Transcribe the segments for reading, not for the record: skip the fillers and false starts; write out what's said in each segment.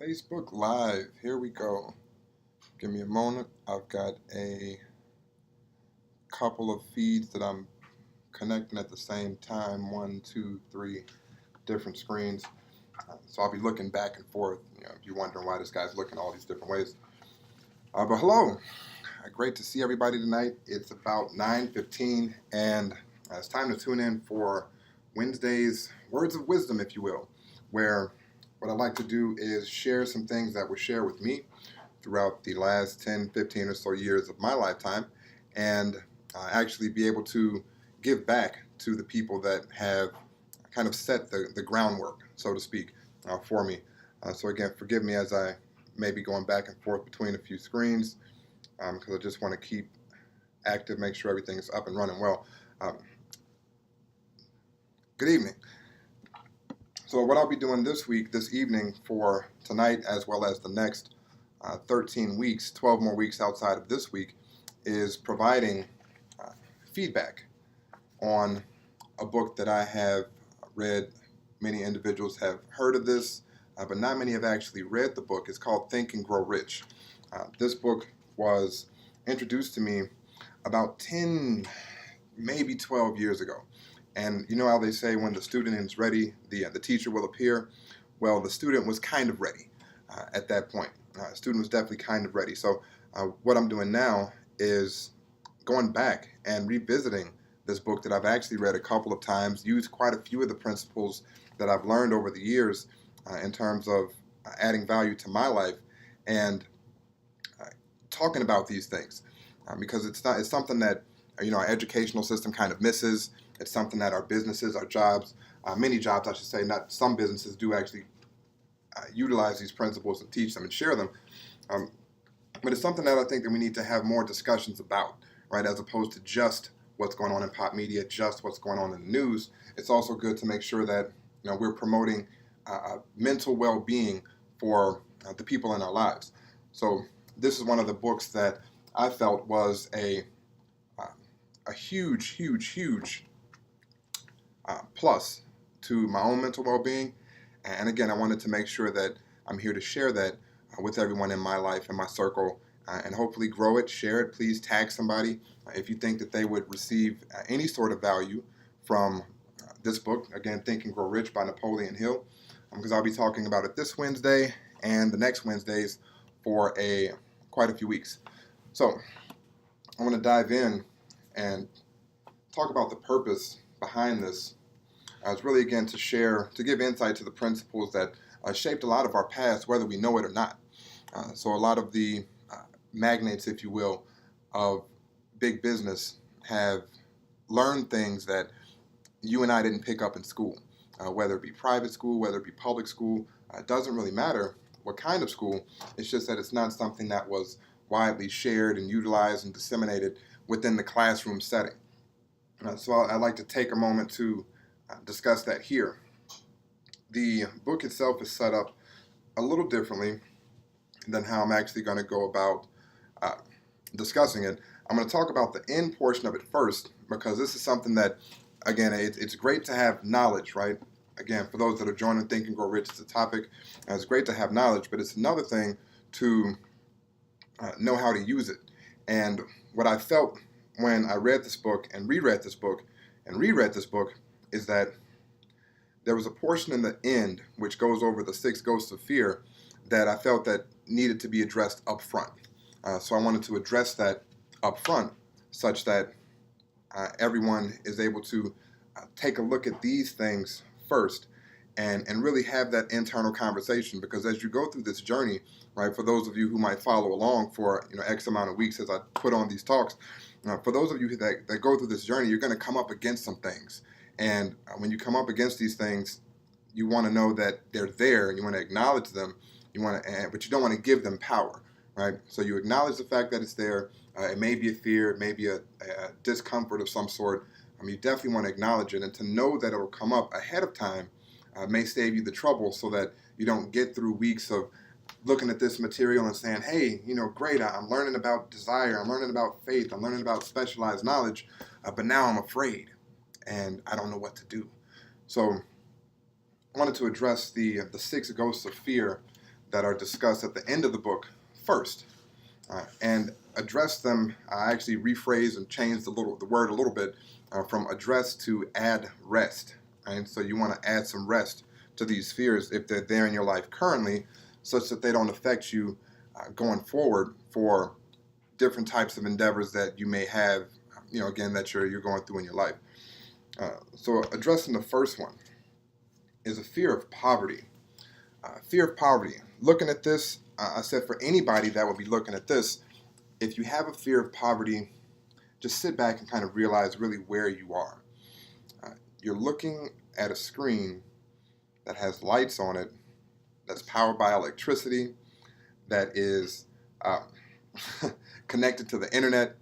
Facebook Live, here we go. Give me a moment. I've got a couple of feeds that I'm connecting at the same time. One, two, three different screens. So I'll be looking back and forth. If you're wondering why this guy's looking all these different ways. But hello. Great to see everybody tonight. It's about 9:15 and it's time to tune in for Wednesday's Words of Wisdom, if you will, where what I like to do is share some things that were shared with me throughout the last 10, 15 or so years of my lifetime, and actually be able to give back to the people that have kind of set the groundwork, so to speak, for me. So again, forgive me as I may be going back and forth between a few screens, because I just want to keep active, make sure everything is up and running well. Good evening. So what I'll be doing this evening for tonight, as well as the next 13 weeks, 12 more weeks outside of this week, is providing feedback on a book that I have read. Many individuals have heard of this, but not many have actually read the book. It's called Think and Grow Rich. This book was introduced to me about 10, maybe 12 years ago. And you know how they say when the student is ready, the teacher will appear? Well, the student was kind of ready at that point. The student was definitely kind of ready. So what I'm doing now is going back and revisiting this book that I've actually read a couple of times, used quite a few of the principles that I've learned over the years in terms of adding value to my life, and talking about these things because it's something that our educational system kind of misses. It's something that our businesses, our jobs, many jobs I should say, not some businesses do actually utilize these principles and teach them and share them. But it's something that I think that we need to have more discussions about, right? As opposed to just what's going on in pop media, just what's going on in the news. It's also good to make sure that we're promoting mental well-being for the people in our lives. So this is one of the books that I felt was a huge, huge, huge plus to my own mental well-being. And again, I wanted to make sure that I'm here to share that with everyone in my life and my circle, and hopefully grow it, share it. Please tag somebody if you think that they would receive any sort of value from this book. Again, Think and Grow Rich by Napoleon Hill, because I'll be talking about it this Wednesday and the next Wednesdays for quite a few weeks. So I want to dive in and talk about the purpose behind this. It's really, again, to give insight to the principles that shaped a lot of our past, whether we know it or not. So a lot of the magnates, if you will, of big business have learned things that you and I didn't pick up in school, whether it be private school, whether it be public school. It doesn't really matter what kind of school. It's just that it's not something that was widely shared and utilized and disseminated within the classroom setting. So I'd like to take a moment to discuss that here. The book itself is set up a little differently than how I'm actually going to go about discussing it. I'm going to talk about the end portion of it first, because this is something that, again, it's great to have knowledge, right? Again, for those that are joining Think and Grow Rich, it's a topic. It's great to have knowledge, but it's another thing to know how to use it. And what I felt when I read this book and reread this book and reread this book is that there was a portion in the end which goes over the 6 ghosts of fear that I felt that needed to be addressed up front. So I wanted to address that up front such that everyone is able to take a look at these things first and really have that internal conversation. Because as you go through this journey, right, for those of you who might follow along for X amount of weeks as I put on these talks, for those of you that go through this journey, you're going to come up against some things. And when you come up against these things, you want to know that they're there and you want to acknowledge them. But you don't want to give them power, right? So you acknowledge the fact that it's there. It may be a fear, it may be a discomfort of some sort. You definitely want to acknowledge it, and to know that it'll come up ahead of time may save you the trouble, so that you don't get through weeks of looking at this material and saying, hey, great, I'm learning about desire, I'm learning about faith, I'm learning about specialized knowledge, but now I'm afraid and I don't know what to do. So I wanted to address the 6 ghosts of fear that are discussed at the end of the book first, and address them. I actually rephrase and change the word a little bit from address to add rest. And so you want to add some rest to these fears if they're there in your life currently, such that they don't affect you going forward for different types of endeavors that you may have, again, that you're going through in your life. So addressing the first one is a fear of poverty. Fear of poverty. Looking at this, I said for anybody that would be looking at this, if you have a fear of poverty, just sit back and kind of realize really where you are. You're looking at a screen that has lights on it, that's powered by electricity, that is connected to the internet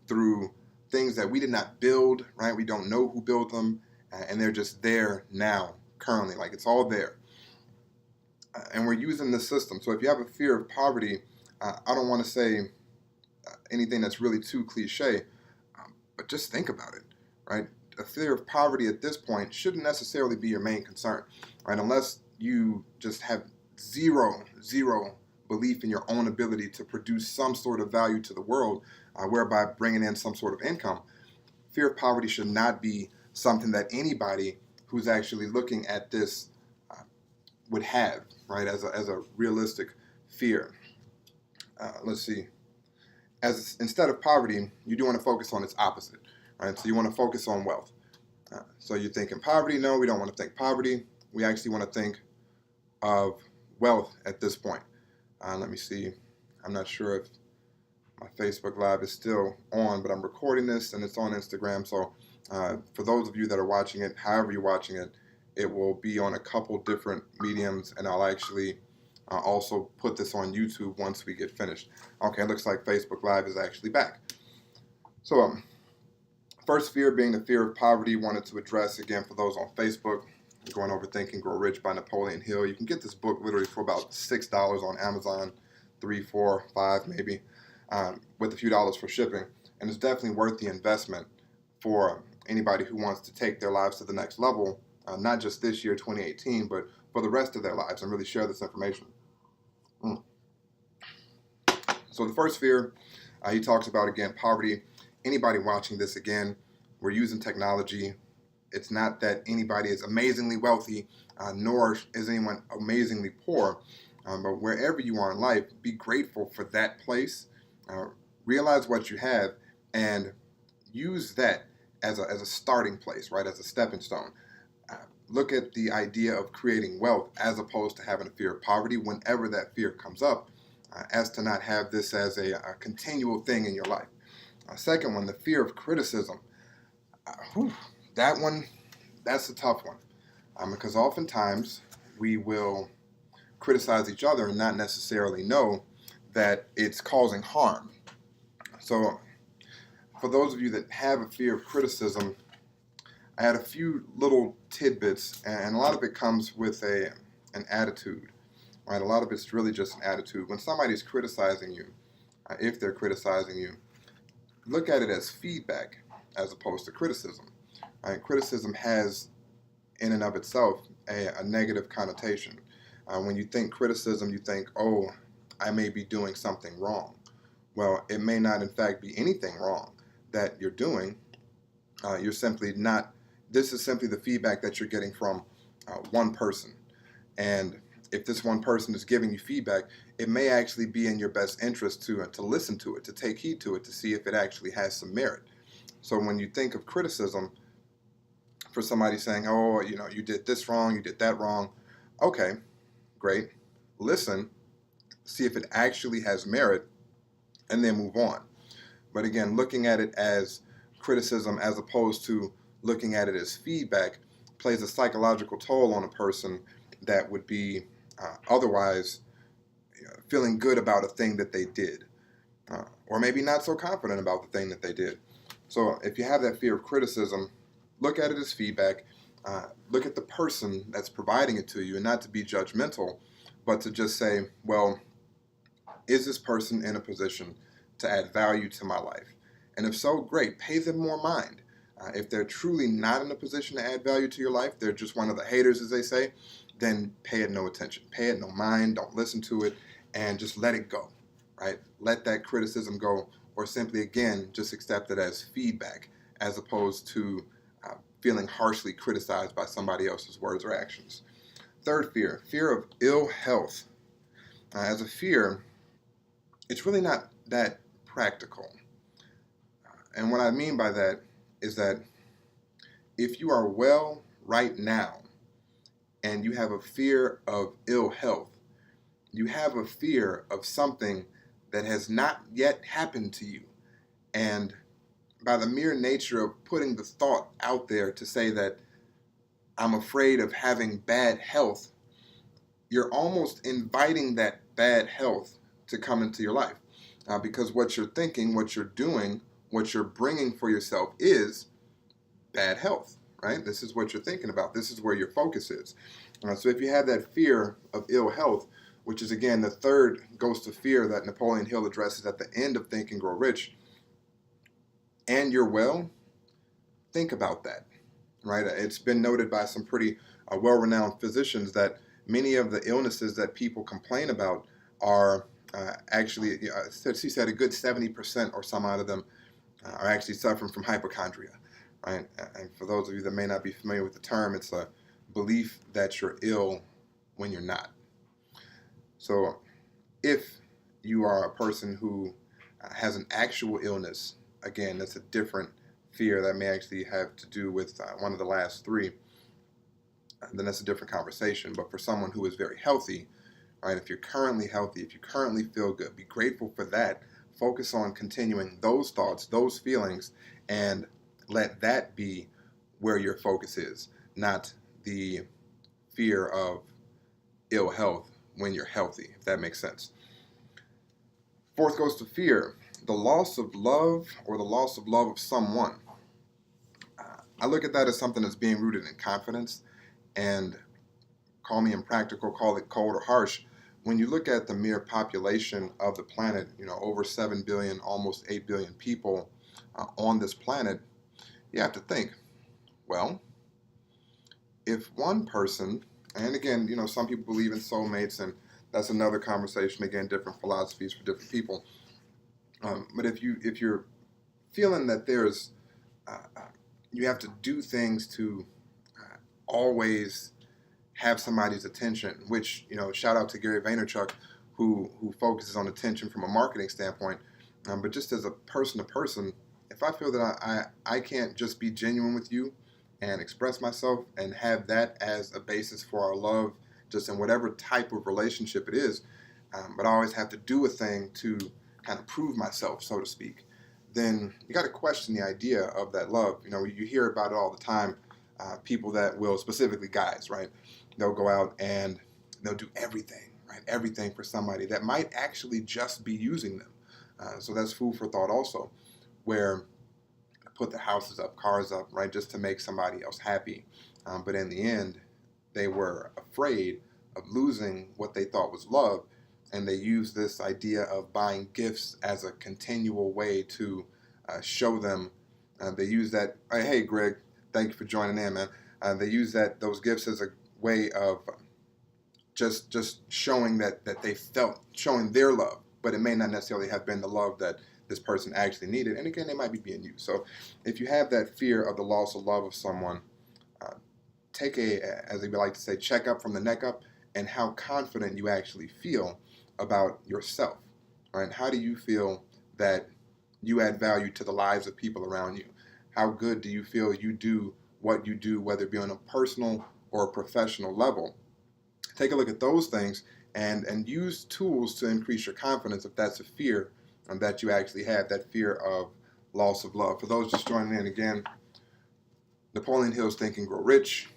through things that we did not build, right? We don't know who built them, and they're just there now, currently, like it's all there. And we're using this system. So if you have a fear of poverty, I don't want to say anything that's really too cliche, but just think about it, right? A fear of poverty at this point shouldn't necessarily be your main concern, right? Unless you just have zero belief in your own ability to produce some sort of value to the world, whereby bringing in some sort of income. Fear of poverty should not be something that anybody who's actually looking at this would have, right, as a realistic fear. Let's see. Instead of poverty, you do want to focus on its opposite, right? So you want to focus on wealth. So you're thinking poverty? No, we don't want to think poverty. We actually want to think of wealth at this point. Let me see. I'm not sure if my Facebook Live is still on, but I'm recording this and it's on Instagram. So for those of you that are watching it, however you're watching it, it will be on a couple different mediums, and I'll actually also put this on YouTube once we get finished. Okay, it looks like Facebook Live is actually back. So first fear being the fear of poverty, wanted to address again for those on Facebook. Going over Think and Grow Rich by Napoleon Hill. You can get this book literally for about $6 on Amazon, $3, $4, $5 maybe, with a few dollars for shipping. And it's definitely worth the investment for anybody who wants to take their lives to the next level, not just this year, 2018, but for the rest of their lives, and really share this information. So the first fear, he talks about, again, poverty. Anybody watching this, again, we're using technology. It's not that anybody is amazingly wealthy, nor is anyone amazingly poor. But wherever you are in life, be grateful for that place. Realize what you have and use that as a starting place, right? As a stepping stone. Look at the idea of creating wealth as opposed to having a fear of poverty whenever that fear comes up, as to not have this as a continual thing in your life. Second one, the fear of criticism. That one, that's a tough one, because oftentimes we will criticize each other and not necessarily know that it's causing harm. So for those of you that have a fear of criticism, I had a few little tidbits, and a lot of it comes with an attitude, right? A lot of it's really just an attitude. When somebody's criticizing you, if they're criticizing you, look at it as feedback as opposed to criticism. Right? Criticism has, in and of itself, a negative connotation. When you think criticism, you think, oh, I may be doing something wrong. Well, it may not, in fact, be anything wrong that you're doing. You're simply not. This is simply the feedback that you're getting from one person. And if this one person is giving you feedback, it may actually be in your best interest to listen to it, to take heed to it, to see if it actually has some merit. So when you think of criticism, for somebody saying, oh, you did this wrong, you did that wrong. Okay, great. Listen, see if it actually has merit, and then move on. But again, looking at it as criticism as opposed to looking at it as feedback plays a psychological toll on a person that would be otherwise feeling good about a thing that they did, or maybe not so confident about the thing that they did. So if you have that fear of criticism, look at it as feedback. Look at the person that's providing it to you, and not to be judgmental, but to just say, well, is this person in a position to add value to my life? And if so, great, pay them more mind. If they're truly not in a position to add value to your life, they're just one of the haters, as they say, then pay it no attention, pay it no mind, don't listen to it, and just let it go, right? Let that criticism go, or simply, again, just accept it as feedback as opposed to feeling harshly criticized by somebody else's words or actions. Third fear, fear of ill health. As a fear, it's really not that practical. And what I mean by that is that if you are well right now and you have a fear of ill health, you have a fear of something that has not yet happened to you. And by the mere nature of putting the thought out there to say that I'm afraid of having bad health, you're almost inviting that bad health to come into your life. Because what you're thinking, what you're doing, what you're bringing for yourself is bad health, right? This is what you're thinking about. This is where your focus is. So if you have that fear of ill health, which is, again, the third ghost of fear that Napoleon Hill addresses at the end of Think and Grow Rich, and you're well, think about that, right? It's been noted by some pretty well-renowned physicians that many of the illnesses that people complain about are actually, she said a good 70% or some out of them are actually suffering from hypochondria, right? And for those of you that may not be familiar with the term, it's a belief that you're ill when you're not. So if you are a person who has an actual illness, again, that's a different fear that may actually have to do with one of the last three, then that's a different conversation. But for someone who is very healthy, right, if you're currently healthy, if you currently feel good, be grateful for that. Focus on continuing those thoughts, those feelings, and let that be where your focus is, not the fear of ill health when you're healthy, if that makes sense. Fourth goes to fear, the loss of love or the loss of love of someone. I look at that as something that's being rooted in confidence, and call me impractical, call it cold or harsh. When you look at the mere population of the planet, over 7 billion, almost 8 billion people on this planet, you have to think, well, if one person, and again, some people believe in soulmates, and that's another conversation, again, different philosophies for different people. But if you're feeling that there's, you have to do things to always have somebody's attention, which, shout out to Gary Vaynerchuk, who focuses on attention from a marketing standpoint. But just as a person to person, if I feel that I can't just be genuine with you and express myself and have that as a basis for our love, just in whatever type of relationship it is, but I always have to do a thing to kind of prove myself, so to speak, then you got to question the idea of that love. You hear about it all the time. People that will, specifically guys, right? They'll go out and they'll do everything, right? Everything for somebody that might actually just be using them. So that's food for thought also, where put the houses up, cars up, right, just to make somebody else happy. But in the end, they were afraid of losing what they thought was love, and they used this idea of buying gifts as a continual way to show them. They use that, hey, Greg, thank you for joining in, man. They use those gifts as a way of just showing that they felt, showing their love, but it may not necessarily have been the love that this person actually needed. And again, they might be being used. So if you have that fear of the loss of love of someone, take as they would like to say, check up from the neck up, and how confident you actually feel about yourself, right? How do you feel that you add value to the lives of people around you? How good do you feel you do what you do, whether it be on a personal or a professional level? Take a look at those things and use tools to increase your confidence if that's a fear that you actually have, that fear of loss of love. For those just joining in, again, Napoleon Hill's Think and Grow Rich.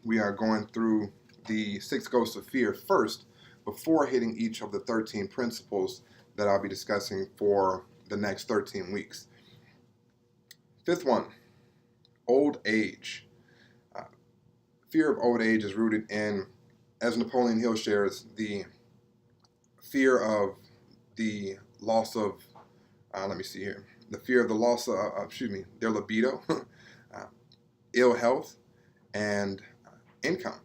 We are going through the 6 ghosts of fear first before hitting each of the 13 principles that I'll be discussing for the next 13 weeks. Fifth one, old age. Fear of old age is rooted in, as Napoleon Hill shares, the fear of the loss of, the fear of the loss of, their libido, ill health, and income.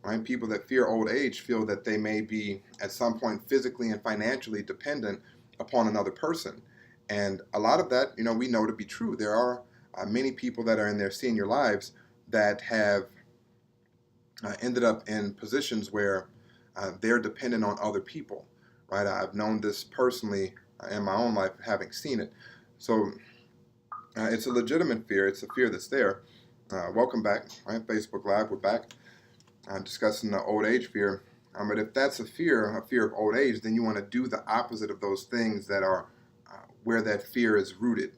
right? People that fear old age feel that they may be at some point physically and financially dependent upon another person. And a lot of that, we know to be true. There are many people that are in their senior lives that have ended up in positions where they're dependent on other people, right? I've known this personally in my own life, having seen it. So it's a legitimate fear. It's a fear that's there. Welcome back, right? Facebook Live, we're back discussing the old age fear. But if that's a fear of old age, then you want to do the opposite of those things that are where that fear is rooted,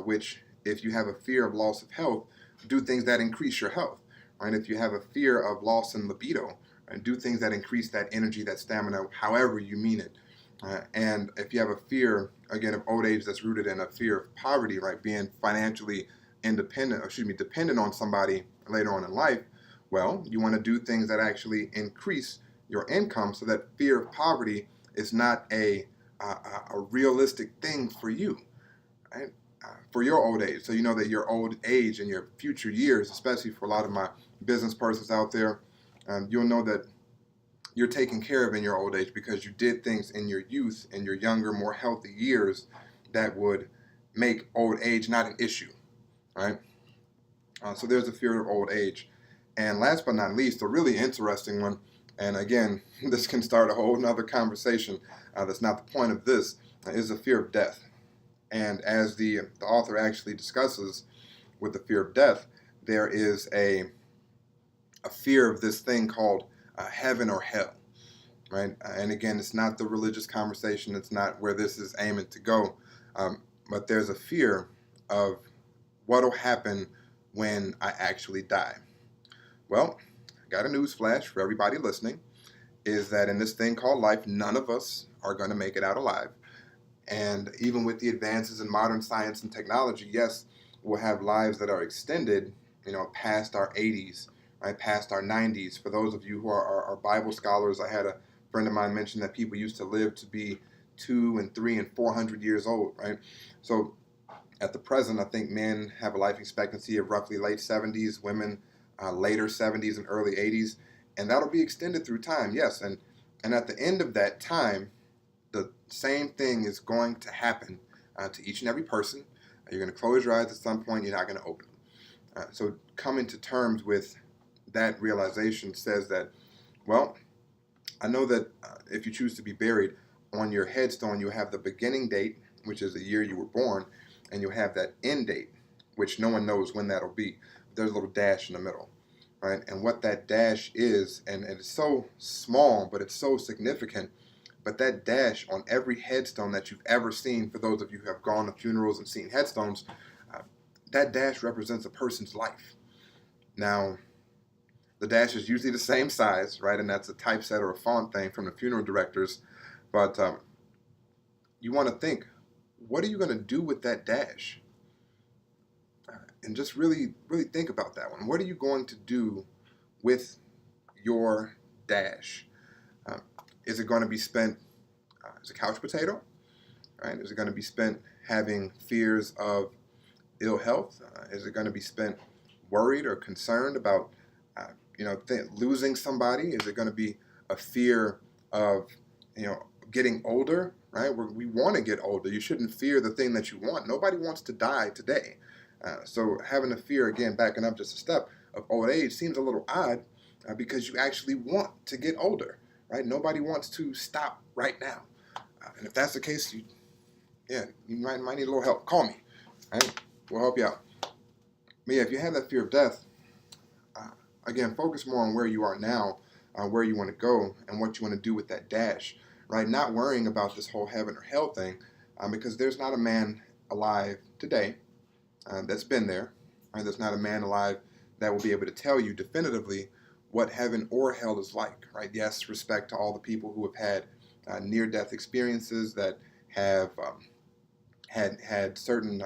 which if you have a fear of loss of health, do things that increase your health, right? If you have a fear of loss in libido, right, do things that increase that energy, that stamina, however you mean it. And if you have a fear, again, of old age that's rooted in a fear of poverty, right, being financially dependent on somebody later on in life, well, you want to do things that actually increase your income so that fear of poverty is not a realistic thing for you, right? For your old age. So you know that your old age and your future years, especially for a lot of my business persons out there, you'll know that you're taken care of in your old age because you did things in your youth, in your younger, more healthy years that would make old age not an issue, right? So there's a fear of old age. And last but not least, a really interesting one, and again, this can start a whole nother conversation. That's not the point of this, is the fear of death. And as the author actually discusses with the fear of death, there is a fear of this thing called heaven or hell, right? And again, it's not the religious conversation. It's not where this is aiming to go. But there's a fear of what will happen when I actually die. Well, I got a news flash for everybody listening, is that in this thing called life, none of us are going to make it out alive. And even with the advances in modern science and technology, yes, we'll have lives that are extended, past our 80s, right, past our 90s. For those of you who are Bible scholars, I had a friend of mine mention that people used to live to be 2 and 3 and 400 years old, right? So at the present, I think men have a life expectancy of roughly late 70s, women later 70s and early 80s, and that'll be extended through time, yes. And at the end of that time, the same thing is going to happen to each and every person. You're going to close your eyes at some point. You're not going to open them. So coming to terms with that realization says that, well, I know that if you choose to be buried, on your headstone you'll have the beginning date, which is the year you were born, and you'll have that end date, which no one knows when that'll be. There's a little dash in the middle, right? And what that dash is, and it's so small, but it's so significant. But that dash on every headstone that you've ever seen, for those of you who have gone to funerals and seen headstones, that dash represents a person's life. Now, the dash is usually the same size, right? And that's a typeset or a font thing from the funeral directors. But you want to think, what are you going to do with that dash? And just really, really think about that one. What are you going to do with your dash? Is it going to be spent as a couch potato? Right? Is it going to be spent having fears of ill health? Is it going to be spent worried or concerned about, losing somebody? Is it going to be a fear of, getting older? Right? We want to get older. You shouldn't fear the thing that you want. Nobody wants to die today. So having a fear, again, backing up just a step, of old age seems a little odd because you actually want to get older, right? Nobody wants to stop right now. And if that's the case, you might need a little help. Call me, right? We'll help you out. But yeah, if you have that fear of death, again, focus more on where you are now, where you want to go, and what you want to do with that dash, right? Not worrying about this whole heaven or hell thing, because there's not a man alive today that's been there. Right? There's not a man alive that will be able to tell you definitively what heaven or hell is like. Right? Yes, respect to all the people who have had near-death experiences, that have had certain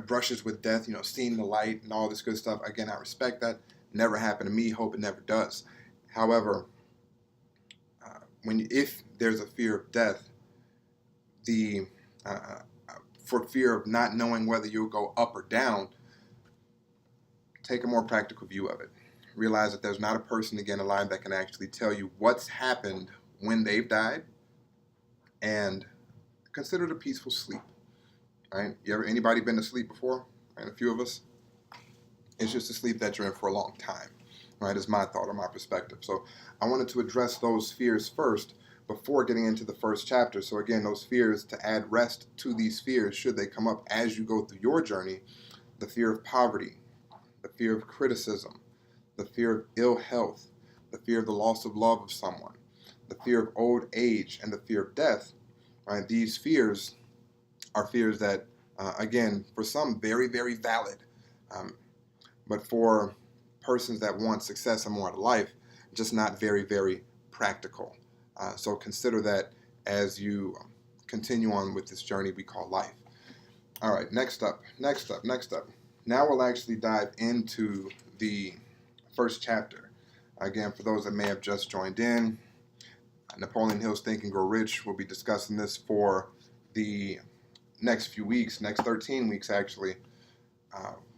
brushes with death, seeing the light and all this good stuff. Again, I respect that. Never happened to me. Hope it never does. However, if there's a fear of death, the for fear of not knowing whether you'll go up or down, take a more practical view of it, realize that there's not a person again alive that can actually tell you what's happened when they've died, and consider it a peaceful sleep. Right? Anybody been to sleep before? Right? A few of us. It's just a sleep that you're in for a long time. Right? Is my thought or my perspective. So I wanted to address those fears first before getting into the first chapter. So again, those fears, to add rest to these fears should they come up as you go through your journey: the fear of poverty, the fear of criticism, the fear of ill health, the fear of the loss of love of someone, the fear of old age, and the fear of death. Right? These fears are fears that, again, for some, very, very valid. Um, but for persons that want success and more out of life, just not very, very practical. So consider that as you continue on with this journey we call life. All right, next up. Now we'll actually dive into the first chapter. Again, for those that may have just joined in, Napoleon Hill's Think and Grow Rich. We'll be discussing this for the next few weeks, next 13 weeks actually,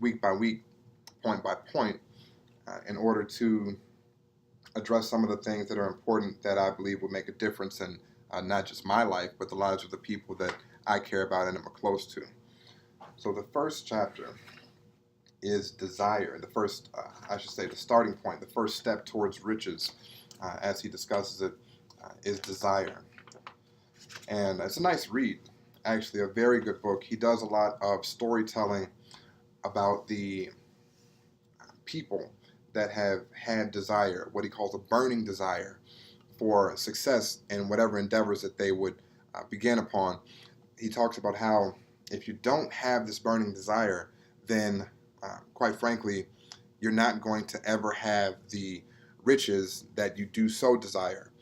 week by week, point by point, in order to address some of the things that are important that I believe will make a difference in not just my life, but the lives of the people that I care about and am close to. So the first chapter is desire. The first, the starting point, the first step towards riches, as he discusses it, is desire. And it's a nice read, actually, a very good book. He does a lot of storytelling about the people that have had desire, what he calls a burning desire for success in whatever endeavors that they would begin upon. He talks about how if you don't have this burning desire, then quite frankly, you're not going to ever have the riches that you do so desire.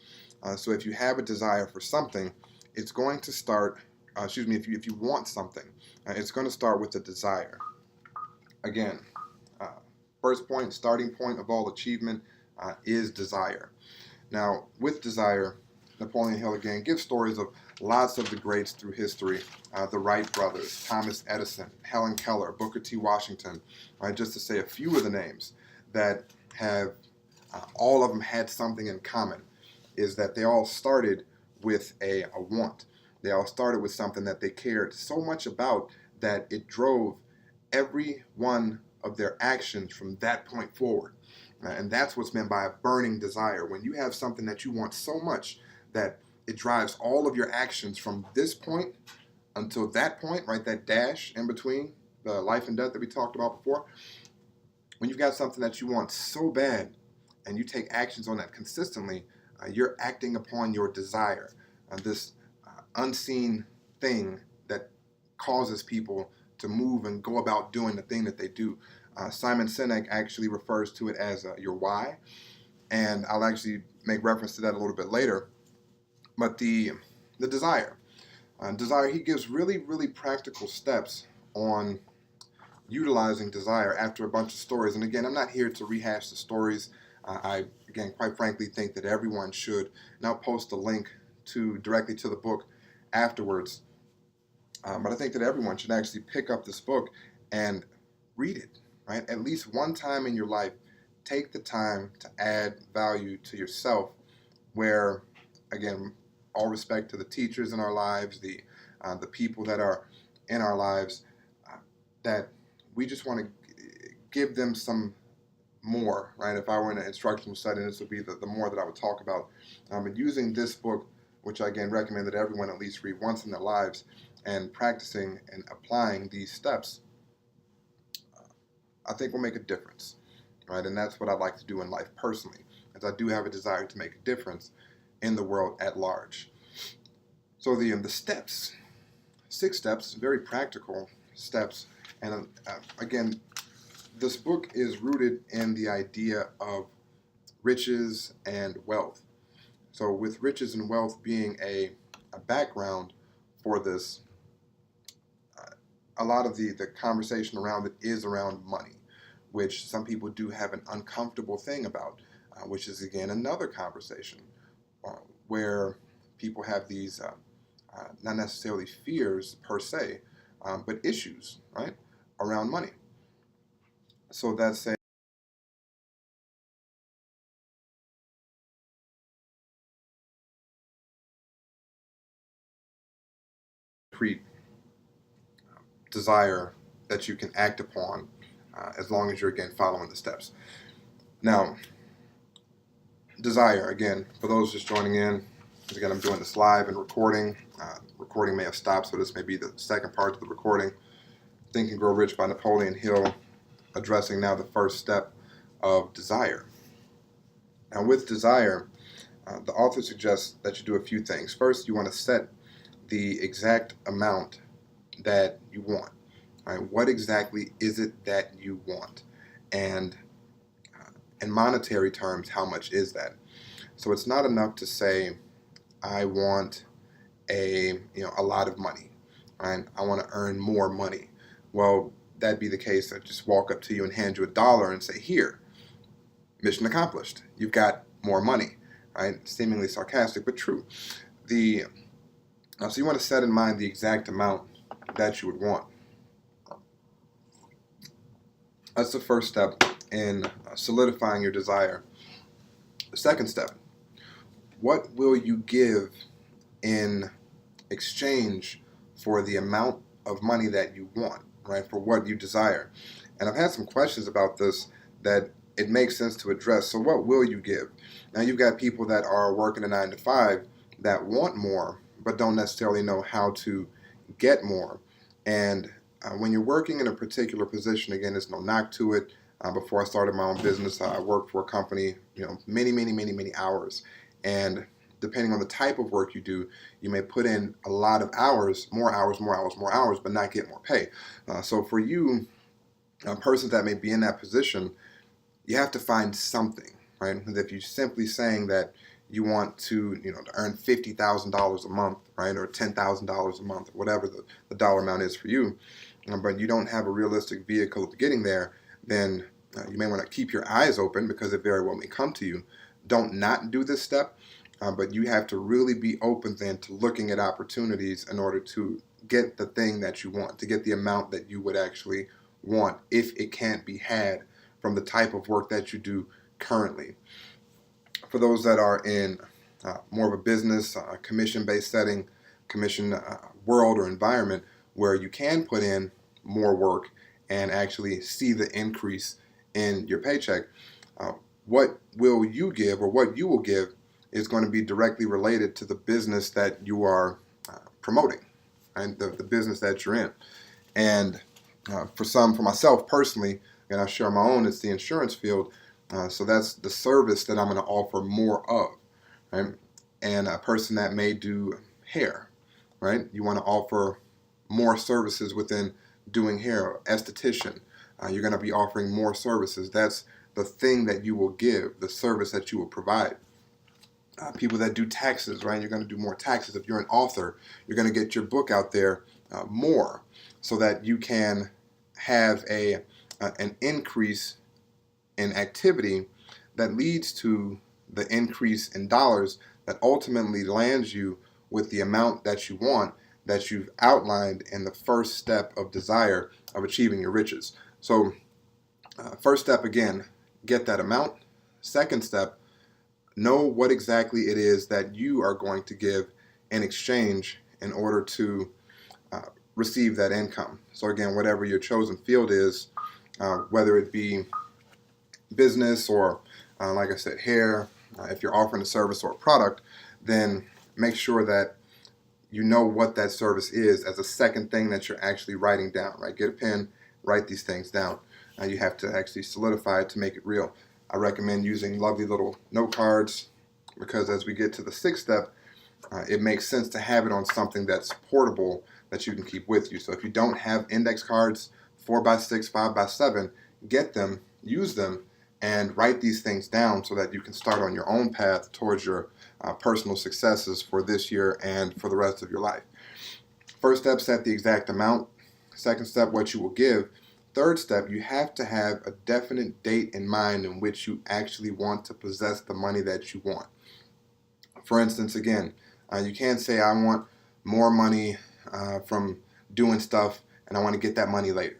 So if you have a desire for something, it's going to start, if you want something, it's going to start with a desire. Again, first point, starting point of all achievement is desire. Now, with desire, Napoleon Hill again gives stories of lots of the greats through history, the Wright brothers, Thomas Edison, Helen Keller, Booker T. Washington, just to say a few of the names that have, all of them had something in common, is that they all started with a want. They all started with something that they cared so much about that it drove every one of their actions from that point forward. And that's what's meant by a burning desire. When you have something that you want so much that it drives all of your actions from this point until that point, right, that dash in between the life and death that we talked about before. When you've got something that you want so bad and you take actions on that consistently, you're acting upon your desire, this unseen thing that causes people to move and go about doing the thing that they do. Simon Sinek actually refers to it as your why, and I'll actually make reference to that a little bit later. But the desire, he gives really, really practical steps on utilizing desire after a bunch of stories. And again, I'm not here to rehash the stories. I, again, quite frankly, think that everyone should. And I'll post a link directly to the book afterwards. But I think that everyone should actually pick up this book and read it, right? At least one time in your life, take the time to add value to yourself where, again, all respect to the teachers in our lives, the people that are in our lives, that we just want to give them some more, right? If I were in an instructional setting, this would be the more that I would talk about. And using this book, which I again recommend that everyone at least read once in their lives, and practicing and applying these steps, I think will make a difference, right? And that's what I'd like to do in life personally, as I do have a desire to make a difference in the world at large. So the steps, 6 steps, very practical steps, and again, this book is rooted in the idea of riches and wealth. So with riches and wealth being a background for this, a lot of the conversation around it is around money, which some people do have an uncomfortable thing about, which is again another conversation where people have these not necessarily fears per se, but issues, right, around money. So that's concrete desire that you can act upon as long as you're, again, following the steps. Now, desire, again, for those just joining in, again, I'm doing this live and recording. Recording may have stopped, so this may be the second part of the recording. Think and Grow Rich by Napoleon Hill, addressing now the first step of desire. Now, with desire, the author suggests that you do a few things. First, you want to set the exact amount that you want. Right? What exactly is it that you want? And in monetary terms, how much is that? So it's not enough to say, I want a lot of money. Right? I want to earn more money. Well, that'd be the case. I'd just walk up to you and hand you $1 and say, here, mission accomplished. You've got more money. Right? Seemingly sarcastic, but true. So you want to set in mind the exact amount that you would want. That's the first step in solidifying your desire. The second step, what will you give in exchange for the amount of money that you want, right? For what you desire. And I've had some questions about this that it makes sense to address. So what will you give? Now, you've got people that are working a 9-to-5 that want more, but don't necessarily know how to get more. And when you're working in a particular position, again, there's no knock to it. Before I started my own business, I worked for a company, many hours. And depending on the type of work you do, you may put in a lot of hours, more hours, but not get more pay. So for you, persons that may be in that position, you have to find something, right? If you're simply saying that you want to, to earn $50,000 a month, right, or $10,000 a month, or whatever the dollar amount is for you, but you don't have a realistic vehicle to getting there, then you may want to keep your eyes open because it very well may come to you. Don't not do this step, but you have to really be open then to looking at opportunities in order to get the thing that you want, to get the amount that you would actually want if it can't be had from the type of work that you do currently. For those that are in more of a business, commission-based setting, commission world or environment where you can put in more work and actually see the increase in your paycheck, what will you give or what you will give is going to be directly related to the business that you are promoting and the business that you're in. And for myself personally, and I share my own, it's the insurance field. So that's the service that I'm going to offer more of, right? And a person that may do hair, right? You want to offer more services within doing hair, esthetician. You're going to be offering more services. That's the thing that you will give, the service that you will provide. People that do taxes, right? You're going to do more taxes. If you're an author, you're going to get your book out there more so that you can have an increase in activity that leads to the increase in dollars that ultimately lands you with the amount that you want that you've outlined in the first step of desire of achieving your riches. So first step, again, get that amount. Second step, know what exactly it is that you are going to give in exchange in order to receive that income. So again, whatever your chosen field is, whether it be business or, like I said, hair, if you're offering a service or a product, then make sure that you know what that service is as a second thing that you're actually writing down, right? Get a pen, write these things down. You have to actually solidify it to make it real. I recommend using lovely little note cards because as we get to the sixth step, it makes sense to have it on something that's portable that you can keep with you. So if you don't have index cards, 4x6, 5x7, get them, use them, and write these things down so that you can start on your own path towards your personal successes for this year and for the rest of your life. First step, set the exact amount. Second step, what you will give. Third step, you have to have a definite date in mind in which you actually want to possess the money that you want. For instance, again, you can't say, I want more money from doing stuff and I want to get that money later.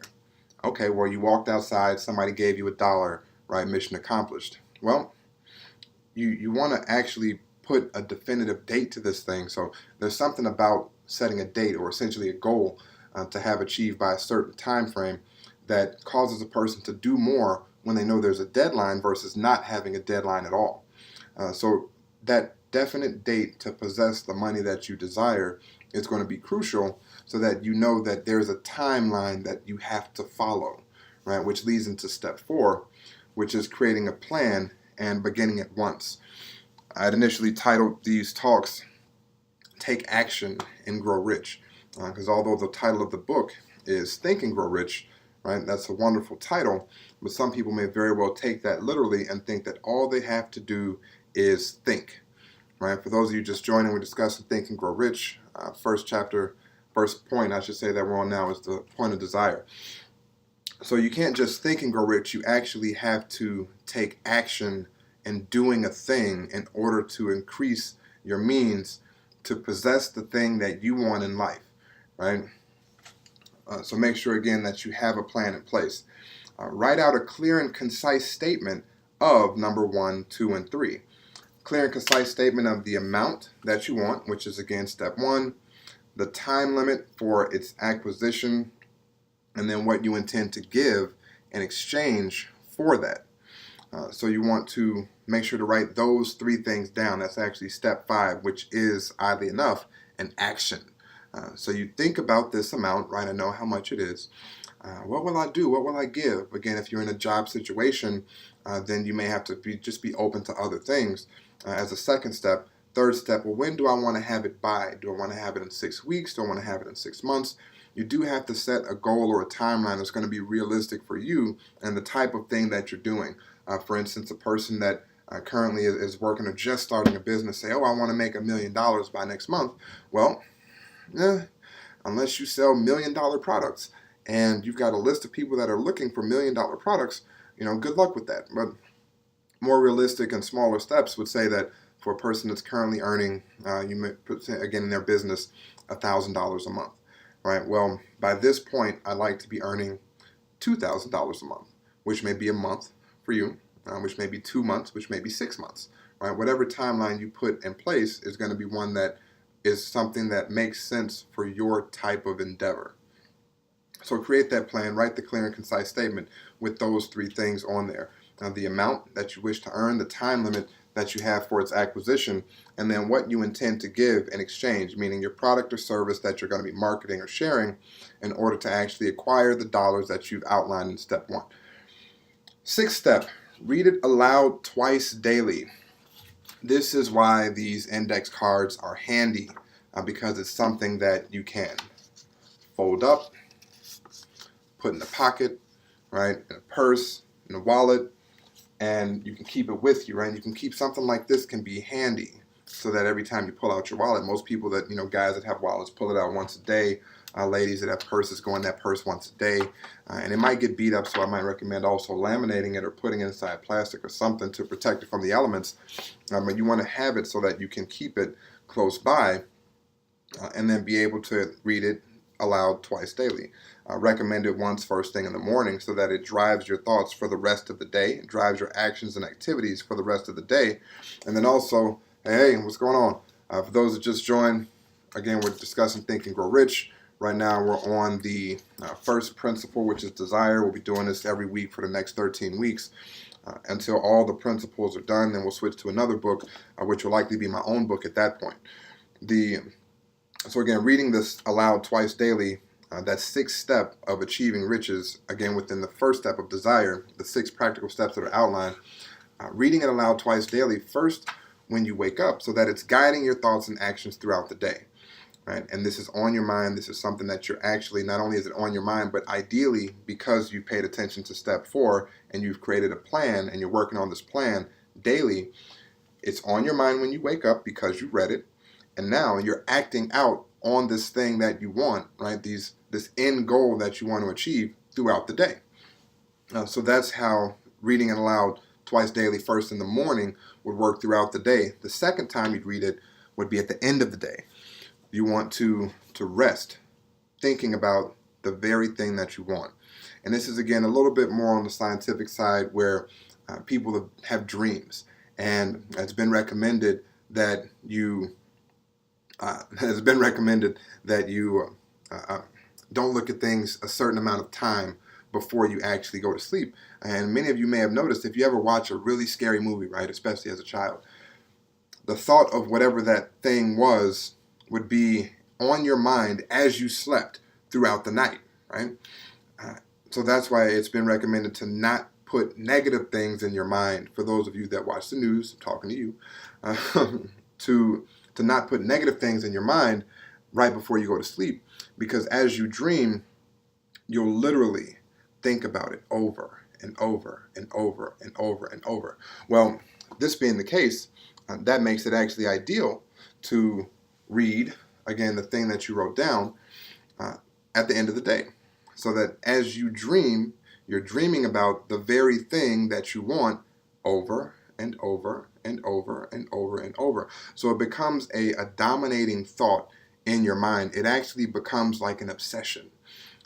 Okay, well, you walked outside, somebody gave you $1, right? Mission accomplished. Well, you want to actually put a definitive date to this thing. So there's something about setting a date or essentially a goal to have achieved by a certain time frame that causes a person to do more when they know there's a deadline versus not having a deadline at all. So that definite date to possess the money that you desire is going to be crucial so that you know that there's a timeline that you have to follow, right? Which leads into step 4, which is creating a plan and beginning at once. I'd initially titled these talks Take Action and Grow Rich, because although the title of the book is Think and Grow Rich, right, that's a wonderful title, but some people may very well take that literally and think that all they have to do is think, right? For those of you just joining, we're discussing Think and Grow Rich. First point I should say that we're on now is the point of desire. So you can't just think and grow rich, you actually have to take action in doing a thing in order to increase your means to possess the thing that you want in life, right? So make sure again that you have a plan in place. Write out a clear and concise statement of number 1, 2, and 3. Clear and concise statement of the amount that you want, which is again step 1, the time limit for its acquisition, and then what you intend to give in exchange for that. So you want to make sure to write those 3 things down. That's actually step 5, which is, oddly enough, an action. So you think about this amount, right? I know how much it is. What will I do? What will I give? Again, if you're in a job situation, then you may have to just be open to other things as a second step. Third step, well, when do I want to have it by? Do I want to have it in 6 weeks? Do I want to have it in 6 months? You do have to set a goal or a timeline that's going to be realistic for you and the type of thing that you're doing. For instance, a person that currently is working or just starting a business say, oh, I want to make $1 million by next month. Well, unless you sell $1 million products and you've got a list of people that are looking for $1 million products, good luck with that. But more realistic and smaller steps would say that for a person that's currently earning, you may put, again, in their business, $1,000 a month, right? Well, by this point, I'd like to be earning $2,000 a month, which may be a month for you, which may be 2 months, which may be 6 months, right? Whatever timeline you put in place is going to be one that is something that makes sense for your type of endeavor. So create that plan, write the clear and concise statement with those 3 things on there. The amount that you wish to earn, the time limit that you have for its acquisition, and then what you intend to give in exchange, meaning your product or service that you're going to be marketing or sharing in order to actually acquire the dollars that you've outlined in step 1. 6th step, read it aloud twice daily. This is why these index cards are handy, because it's something that you can fold up, put in the pocket, right, in a purse, in a wallet, and you can keep it with you, right? You can keep something like this, can be handy, so that every time you pull out your wallet, most people that, guys that have wallets pull it out once a day, ladies that have purses go in that purse once a day, and it might get beat up, so I might recommend also laminating it or putting it inside plastic or something to protect it from the elements, but you want to have it so that you can keep it close by, and then be able to read it aloud twice daily. Recommend it once first thing in the morning so that it drives your thoughts for the rest of the day, it drives your actions and activities for the rest of the day. And then also, hey, what's going on? For those that just joined, again, we're discussing Think and Grow Rich. Right now we're on the first principle, which is desire. We'll be doing this every week for the next 13 weeks until all the principles are done. Then we'll switch to another book, which will likely be my own book at that point. So again, reading this aloud twice daily, that 6th step of achieving riches, again within the first step of desire, the 6 practical steps that are outlined, reading it aloud twice daily, first when you wake up, so that it's guiding your thoughts and actions throughout the day, right? And this is on your mind. This is something that you're actually, not only is it on your mind, but ideally, because you paid attention to step 4 and you've created a plan and you're working on this plan daily, it's on your mind when you wake up because you read it, and now you're acting out on this thing that you want, right? This end goal that you want to achieve throughout the day. So that's how reading it aloud twice daily, first in the morning, would work throughout the day. The second time you'd read it would be at the end of the day. You want to rest, thinking about the very thing that you want. And this is, again, a little bit more on the scientific side where people have dreams. And it's been recommended that you It has been recommended that you don't look at things a certain amount of time before you actually go to sleep. And many of you may have noticed, if you ever watch a really scary movie, right, especially as a child, the thought of whatever that thing was would be on your mind as you slept throughout the night, right? Uh, so that's why it's been recommended to not put negative things in your mind. For those of you that watch the news, I'm talking to you, uh, to to not put negative things in your mind right before you go to sleep, because as you dream, you'll literally think about it over and over and over and over and over. Well, this being the case, that makes it actually ideal to read again the thing that you wrote down uh, at the end of the day, so that as you dream, you're dreaming about the very thing that you want over and over and over and over and over. So it becomes a dominating thought in your mind. It actually becomes like an obsession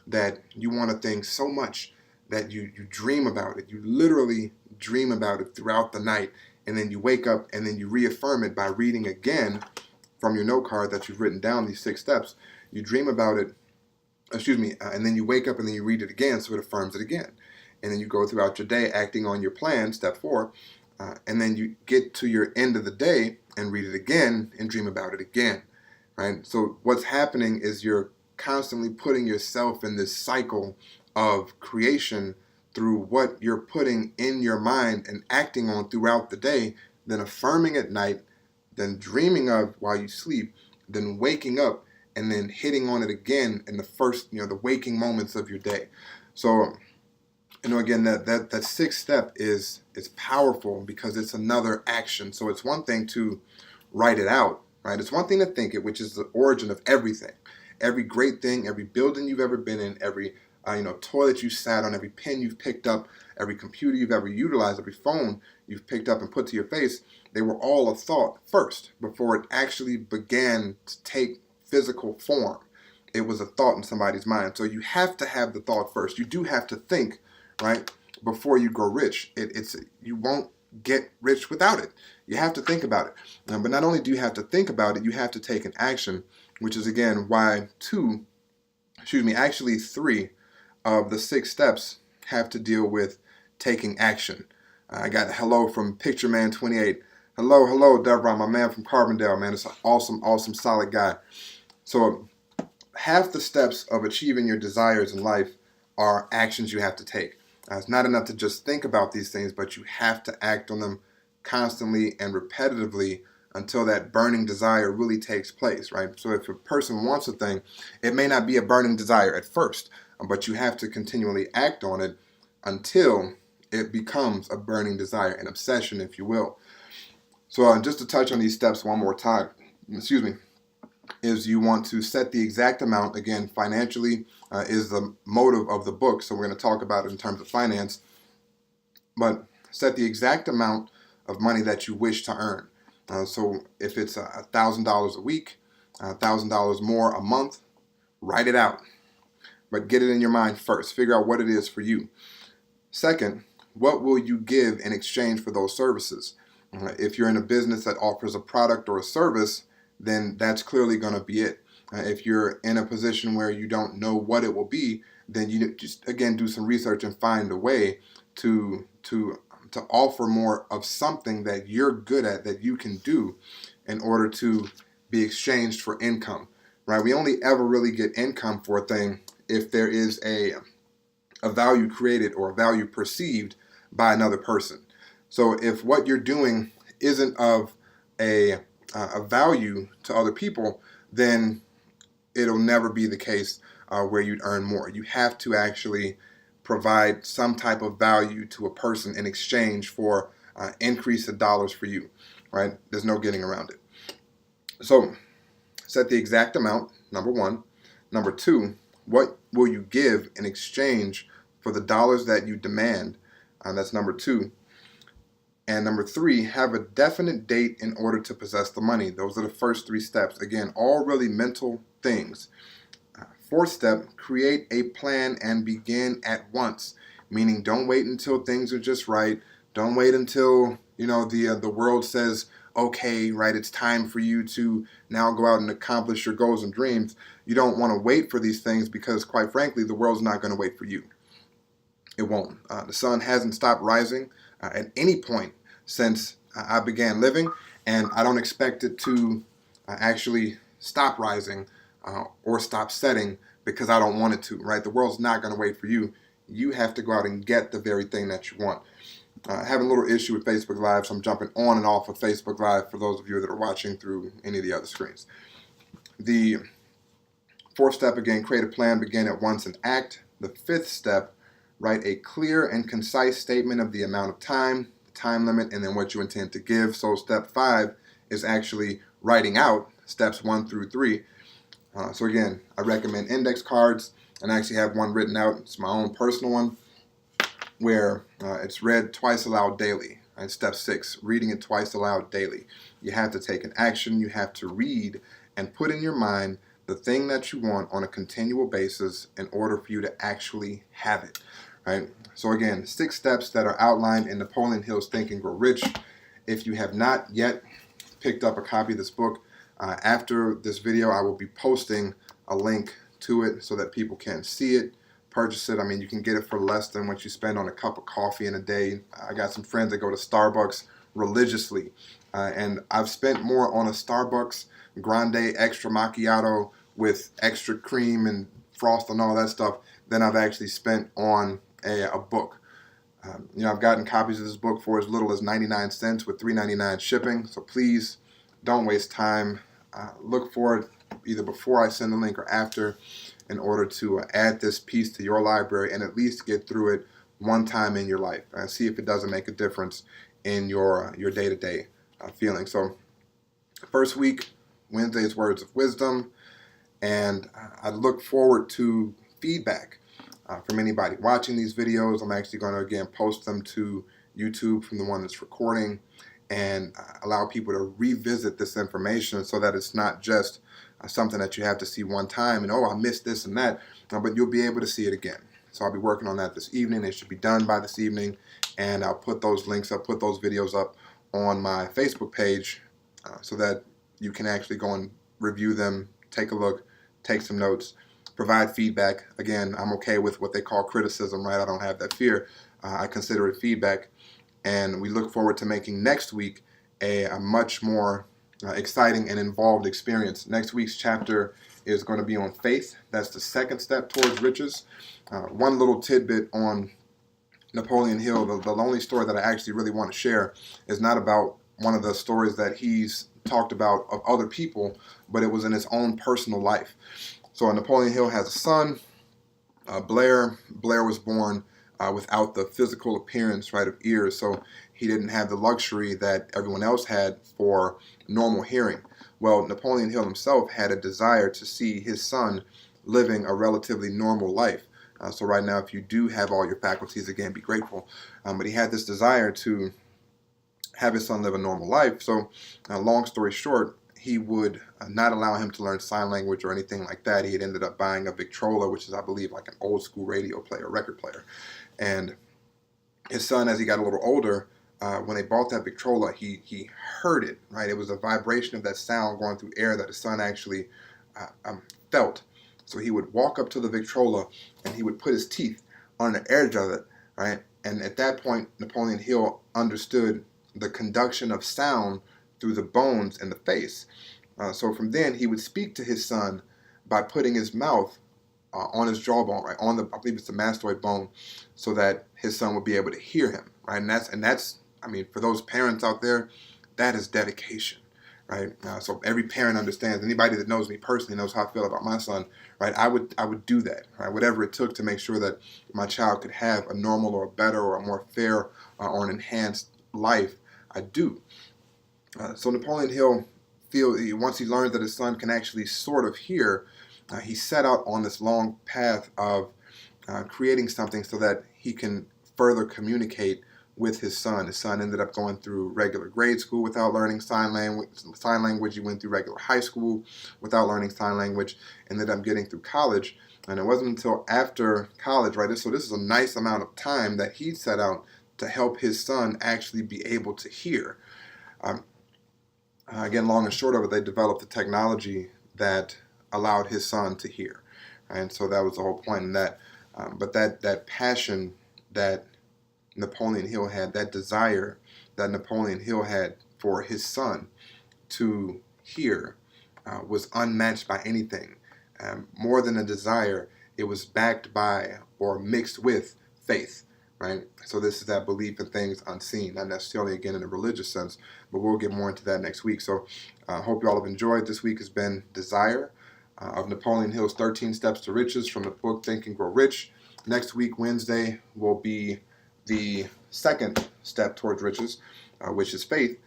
that you want a thing so much that you dream about it. You literally dream about it throughout the night, and then you wake up and then you reaffirm it by reading again from your note card that you've written down these 6 steps. You dream about it, and then you wake up and then you read it again, so it affirms it again. And then you go throughout your day acting on your plan, step 4, and then you get to your end of the day and read it again and dream about it again, right? So what's happening is you're constantly putting yourself in this cycle of creation through what you're putting in your mind and acting on throughout the day, then affirming at night, then dreaming of while you sleep, then waking up and then hitting on it again in the first, the waking moments of your day. So, again, that 6th step is powerful because it's another action. So it's one thing to write it out, right? It's one thing to think it, which is the origin of everything. Every great thing, every building you've ever been in, every toilet you sat on, every pen you've picked up, every computer you've ever utilized, every phone you've picked up and put to your face, they were all a thought first before it actually began to take physical form. It was a thought in somebody's mind. So you have to have the thought first. You do have to think, right, before you grow rich. You won't get rich without it. You have to think about it. But not only do you have to think about it, you have to take an action, which is again why actually 3 of the 6 steps have to deal with taking action. I got a hello from Picture Man 28. Hello, Devron, my man from Carbondale, man. It's an awesome, solid guy. So half the steps of achieving your desires in life are actions you have to take. It's not enough to just think about these things, but you have to act on them constantly and repetitively until that burning desire really takes place, right? So if a person wants a thing, it may not be a burning desire at first, but you have to continually act on it until it becomes a burning desire, an obsession, if you will. So just to touch on these steps one more time, is you want to set the exact amount. Again, financially is the motive of the book, so we're going to talk about it in terms of finance, but set the exact amount of money that you wish to earn. So if it's $1,000 a week, $1,000 more a month, write it out. But get it in your mind first. Figure out what it is for you. Second, what will you give in exchange for those services? If you're in a business that offers a product or a service, then that's clearly going to be it. If you're in a position where you don't know what it will be, then you just, again, do some research and find a way to offer more of something that you're good at, that you can do in order to be exchanged for income, right? We only ever really get income for a thing if there is a value created or a value perceived by another person. So if what you're doing isn't of a value to other people, then it'll never be the case where you'd earn more. You have to actually provide some type of value to a person in exchange for increase of dollars for you, right? There's no getting around it. So set the exact amount, number 1. Number 2, what will you give in exchange for the dollars that you demand? That's number 2. And number 3, have a definite date in order to possess the money. Those are the first 3 steps. Again, all really mental things. 4th step, create a plan and begin at once. Meaning don't wait until things are just right. Don't wait until, the world says, okay, right, it's time for you to now go out and accomplish your goals and dreams. You don't want to wait for these things because, quite frankly, the world's not going to wait for you. It won't. The sun hasn't stopped rising at any point since I began living, and I don't expect it to actually stop rising or stop setting because I don't want it to, right? The world's not going to wait for you. You have to go out and get the very thing that you want. I have a little issue with Facebook Live, so I'm jumping on and off of Facebook Live for those of you that are watching through any of the other screens. The fourth step, again, create a plan, begin at once, and act. The fifth step, write a clear and concise statement of the amount of time, the time limit, and then what you intend to give. So step 5 is actually writing out steps 1 through 3. So again, I recommend index cards, and I actually have one written out. It's my own personal one where it's read twice aloud daily. Right? Step 6, reading it twice aloud daily. You have to take an action. You have to read and put in your mind the thing that you want on a continual basis in order for you to actually have it. Right? So again, 6 steps that are outlined in Napoleon Hill's Think and Grow Rich. If you have not yet picked up a copy of this book, after this video, I will be posting a link to it so that people can see it, purchase it. I mean, you can get it for less than what you spend on a cup of coffee in a day. I got some friends that go to Starbucks religiously, and I've spent more on a Starbucks grande extra macchiato with extra cream and frost and all that stuff than I've actually spent on a book. I've gotten copies of this book for as little as 99 cents with $3.99 shipping. So please don't waste time. Look for it either before I send the link or after in order to add this piece to your library and at least get through it one time in your life and see if it doesn't make a difference in your day-to-day feeling. So first week, Wednesday's Words of Wisdom, and I look forward to feedback from anybody watching these videos. I'm actually going to, again, post them to YouTube from the one that's recording and allow people to revisit this information so that it's not just something that you have to see one time and, oh, I missed this and that, but you'll be able to see it again. So I'll be working on that this evening. It should be done by this evening, and I'll put those links up, put those videos up on my Facebook page so that you can actually go and review them, take a look, take some notes, provide feedback. Again, I'm okay with what they call criticism, right? I don't have that fear. I consider it feedback. And we look forward to making next week a much more exciting and involved experience. Next week's chapter is going to be on faith. That's the second step towards riches. One little tidbit on Napoleon Hill, the only story that I actually really want to share is not about one of the stories that he's talked about of other people, but it was in his own personal life. So Napoleon Hill has a son, Blair. Blair was born without the physical appearance, right, of ears, so he didn't have the luxury that everyone else had for normal hearing. Well, Napoleon Hill himself had a desire to see his son living a relatively normal life. So right now, if you do have all your faculties, again, be grateful. But he had this desire to have his son live a normal life. So long story short, he would not allow him to learn sign language or anything like that. He had ended up buying a Victrola, which is, I believe, like an old school radio player, record player. And his son, as he got a little older, when they bought that Victrola, he heard it, right? It was a vibration of that sound going through air that his son actually felt. So he would walk up to the Victrola and he would put his teeth on the edge of it, right? And at that point, Napoleon Hill understood the conduction of sound through the bones in the face. So from then, he would speak to his son by putting his mouth on his jawbone, right, on the, I believe it's the mastoid bone, so that his son would be able to hear him, right? And that's, I mean, for those parents out there, that is dedication, right? So every parent understands. Anybody that knows me personally knows how I feel about my son, right? I would do that, right? Whatever it took to make sure that my child could have a normal or a better or a more fair or an enhanced life. I do. So Napoleon Hill once he learned that his son can actually sort of hear, he set out on this long path of creating something so that he can further communicate with his son. His son ended up going through regular grade school without learning sign language. He went through regular high school without learning sign language, ended up getting through college. And it wasn't until after college, right? So this is a nice amount of time that he set out to help his son actually be able to hear. Again, long and short of it, they developed the technology that allowed his son to hear. And so that was the whole point. And but that passion that Napoleon Hill had, that desire that Napoleon Hill had for his son to hear, was unmatched by anything. More than a desire, it was backed by or mixed with faith, right? So this is that belief in things unseen, not necessarily again in a religious sense, but we'll get more into that next week. So I hope you all have enjoyed. This week has been Desire of Napoleon Hill's 13 Steps to Riches from the book Think and Grow Rich. Next week, Wednesday, will be the second step towards riches, which is faith.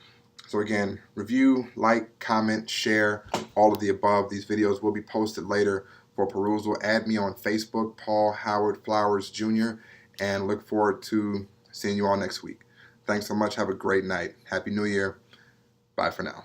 So again, review, like, comment, share, all of the above. These videos will be posted later for perusal. Add me on Facebook, Paul Howard Flowers Jr., and look forward to seeing you all next week. Thanks so much. Have a great night. Happy New Year. Bye for now.